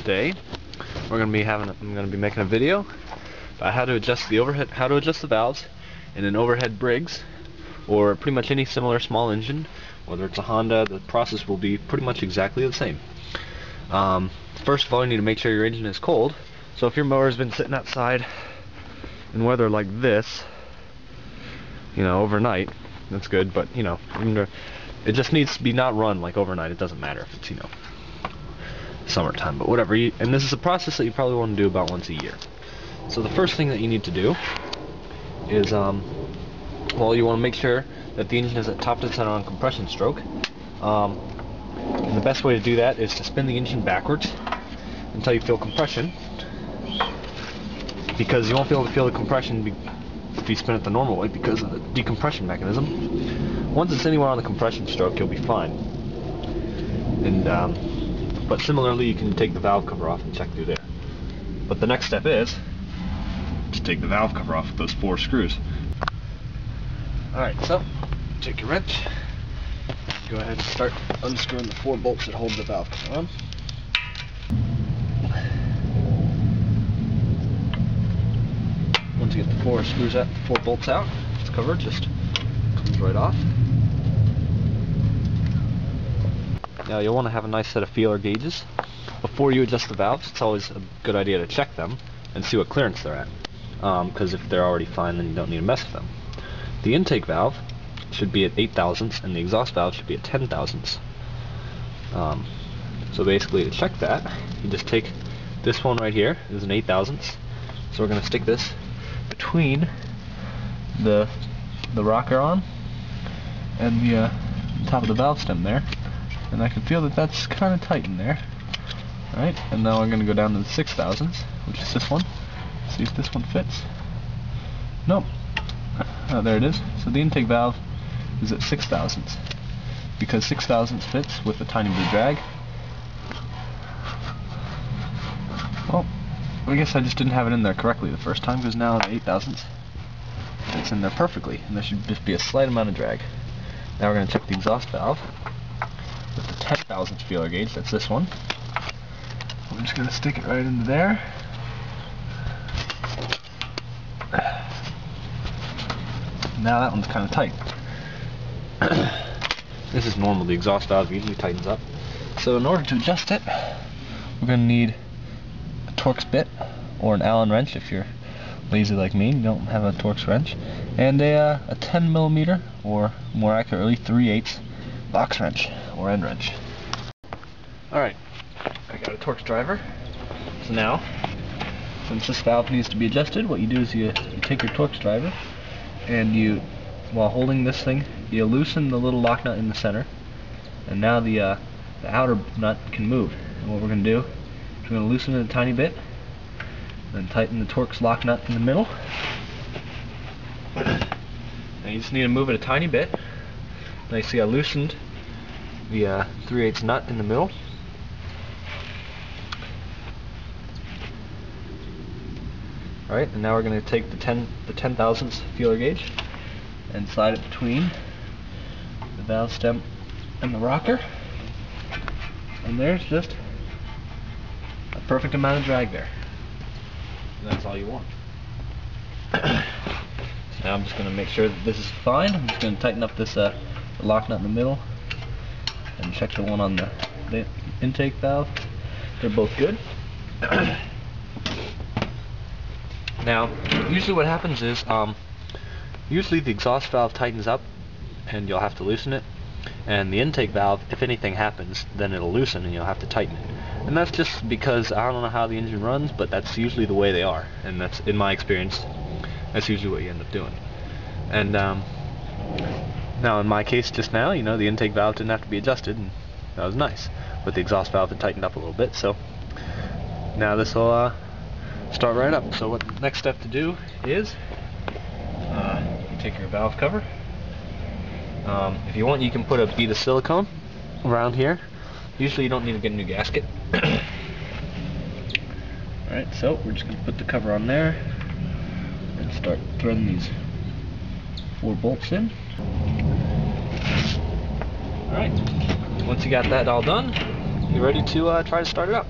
Today I'm gonna be making a video about how to adjust the valves in an overhead Briggs or pretty much any similar small engine. Whether it's a Honda, the process will be pretty much exactly the same. First of all, you need to make sure your engine is cold. So if your mower's been sitting outside in weather like this, overnight, that's good, but it just needs to be not run like overnight. It doesn't matter if it's summertime, but whatever. And this is a process that you probably want to do about once a year. So the first thing that you need to do is well, you want to make sure that the engine is at top to center on compression stroke. And the best way to do that is to spin the engine backwards until you feel compression, because you won't be able to feel the compression if you spin it the normal way because of the decompression mechanism. Once it's anywhere on the compression stroke, you'll be fine. And but similarly, you can take the valve cover off and check through there. But the next step is to take the valve cover off with those 4 screws. Alright, so take your wrench, go ahead and start unscrewing the 4 bolts that hold the valve cover on. Once you get the 4 bolts out, this cover just comes right off. Now you'll want to have a nice set of feeler gauges. Before you adjust the valves, it's always a good idea to check them and see what clearance they're at, because if they're already fine, then you don't need to mess with them. The intake valve should be at 8 thousandths and the exhaust valve should be at 10 thousandths. So basically, to check that, you just take this one right here, is an 8 thousandths. So we're going to stick this between the rocker arm and the top of the valve stem there, and I can feel that that's kind of tight in there. Alright, and now we're going to go down to the 6 thousandths, which is this one. See if this one fits. Nope. Oh, there it is. So the intake valve is at 6 thousandths, because 6 thousandths fits with a tiny bit of drag. Well, I guess I just didn't have it in there correctly the first time, because now at 8 thousandths it's in there perfectly, and there should just be a slight amount of drag. Now we're going to check the exhaust valve with the 10 thousandths feeler gauge. That's this one. I'm just going to stick it right into there. Now that one's kind of tight. This is normal. The exhaust valve usually tightens up. So in order to adjust it, we're going to need a Torx bit or an Allen wrench if you're lazy like me and don't have a Torx wrench, and a 10mm, or more accurately 3/8 box wrench or end wrench. Alright, I got a Torx driver. So now, since this valve needs to be adjusted, what you do is you take your Torx driver and you, while holding this thing, you loosen the little lock nut in the center, and now the outer nut can move. And what we're going to do is we're going to loosen it a tiny bit, then tighten the Torx lock nut in the middle. And you just need to move it a tiny bit. Now you see I loosened the 3/8 nut in the middle. Alright, and now we're going to take the 10 thousandths feeler gauge and slide it between the valve stem and the rocker. And there's just a perfect amount of drag there. And that's all you want. Now I'm just going to make sure that this is fine. I'm just going to tighten up this the lock nut in the middle and check the one on the intake valve. They're both good. Now, usually what happens is, usually the exhaust valve tightens up and you'll have to loosen it, and the intake valve, if anything happens, then it'll loosen and you'll have to tighten it. And that's just because I don't know how the engine runs, but that's usually the way they are, and that's, in my experience, that's usually what you end up doing. And now in my case just now, the intake valve didn't have to be adjusted, and that was nice, but the exhaust valve had tightened up a little bit, so now this will start right up. So what the next step to do is take your valve cover. If you want, you can put a bead of silicone around here. Usually you don't need to get a new gasket. Alright, so we're just going to put the cover on there and start threading these 4 bolts in. Alright, once you got that all done, you're ready to try to start it up.